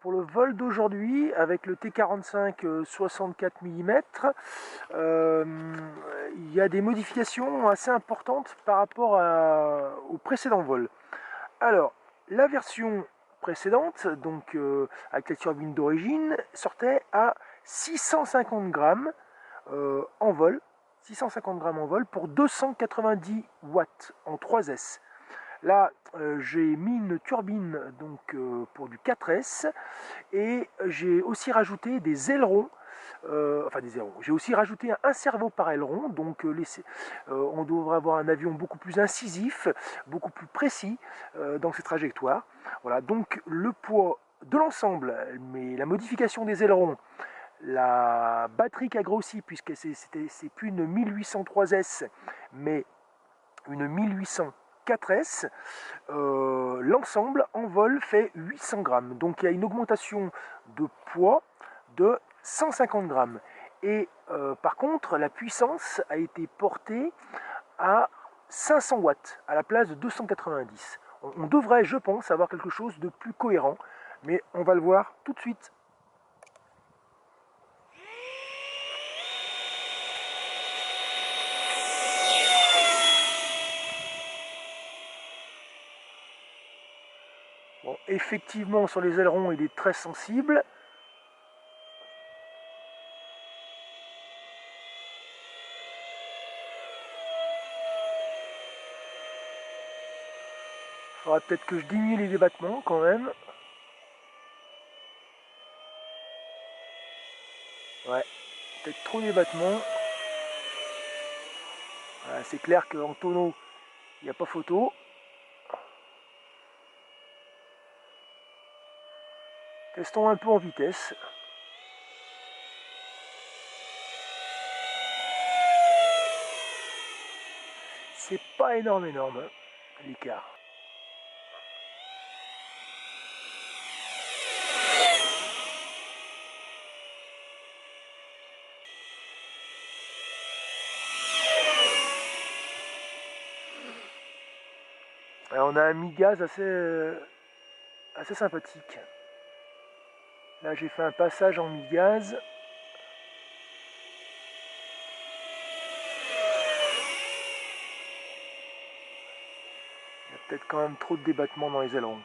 Pour le vol d'aujourd'hui, avec le T45 64 mm, il y a des modifications assez importantes par rapport au précédent vol. Alors, la version précédente, donc avec la turbine d'origine, sortait à 650 grammes en vol, 650 grammes en vol pour 290 watts en 3S. Là, j'ai mis une turbine donc, pour du 4S et j'ai aussi rajouté des ailerons. J'ai aussi rajouté un cerveau par aileron, donc on devrait avoir un avion beaucoup plus incisif, beaucoup plus précis dans ses trajectoires. Voilà, donc le poids de l'ensemble, mais la modification des ailerons, la batterie qui a grossi, puisque c'est plus une 1803S, mais une 1804S, l'ensemble en vol fait 800 grammes. Donc il y a une augmentation de poids de 150 grammes. Et par contre, la puissance a été portée à 500 watts à la place de 290. On devrait, je pense, avoir quelque chose de plus cohérent, mais on va le voir tout de suite. Bon, effectivement, sur les ailerons, il est très sensible. Il faudra peut-être que je diminue les débattements quand même. Ouais, peut-être trop débattements. Voilà, c'est clair qu'en tonneau, il n'y a pas photo. Testons un peu en vitesse. C'est pas énorme, hein, l'écart. Alors, on a un mi-gaz assez sympathique. Là, j'ai fait un passage en mi-gaz. Il y a peut-être quand même trop de débattement dans les ailerons.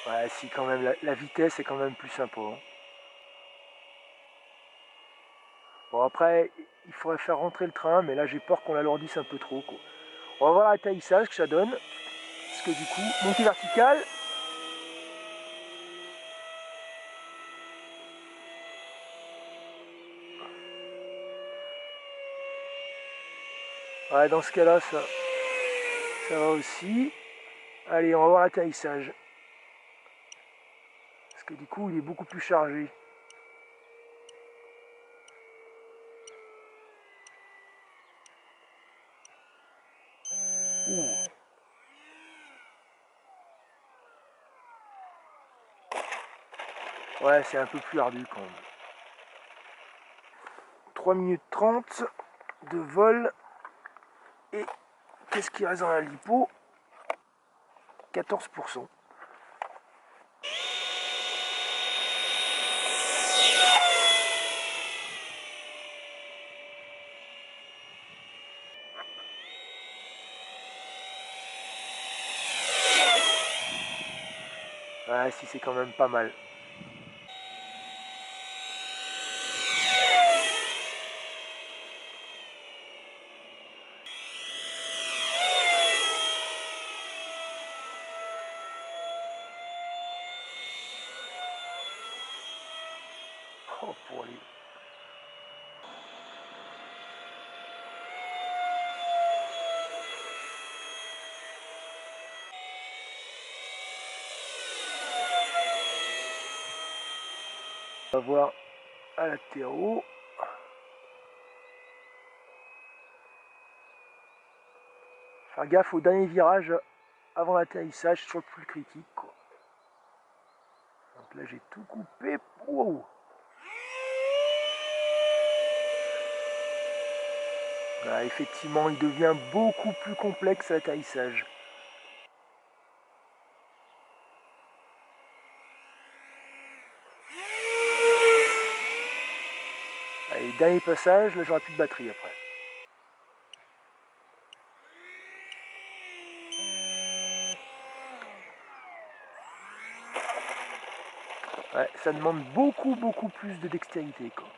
Ouais, si, quand même, la vitesse est quand même plus sympa. Hein. Bon, après, il faudrait faire rentrer le train, mais là, j'ai peur qu'on l'alourdisse un peu trop, quoi. On va voir l'atterrissage que ça donne. Parce que du coup, montée verticale. Ouais, dans ce cas-là, ça va aussi. Allez, on va voir l'atterrissage. Parce que du coup, il est beaucoup plus chargé. Ouh. Ouais, c'est un peu plus ardu quand même. 3 minutes 30 de vol. Et qu'est-ce qui reste dans la lipo? 14%. Ouais, si, c'est quand même pas mal. Oh, pour aller. On va voir à latéraux. Faire gaffe au dernier virage avant l'atterrissage, c'est toujours le plus critique, quoi. Donc là, j'ai tout coupé. Wow. Voilà, effectivement, il devient beaucoup plus complexe à l'atterrissage. Allez, dernier passage, là j'aurai plus de batterie après. Ouais, ça demande beaucoup plus de dextérité, quoi.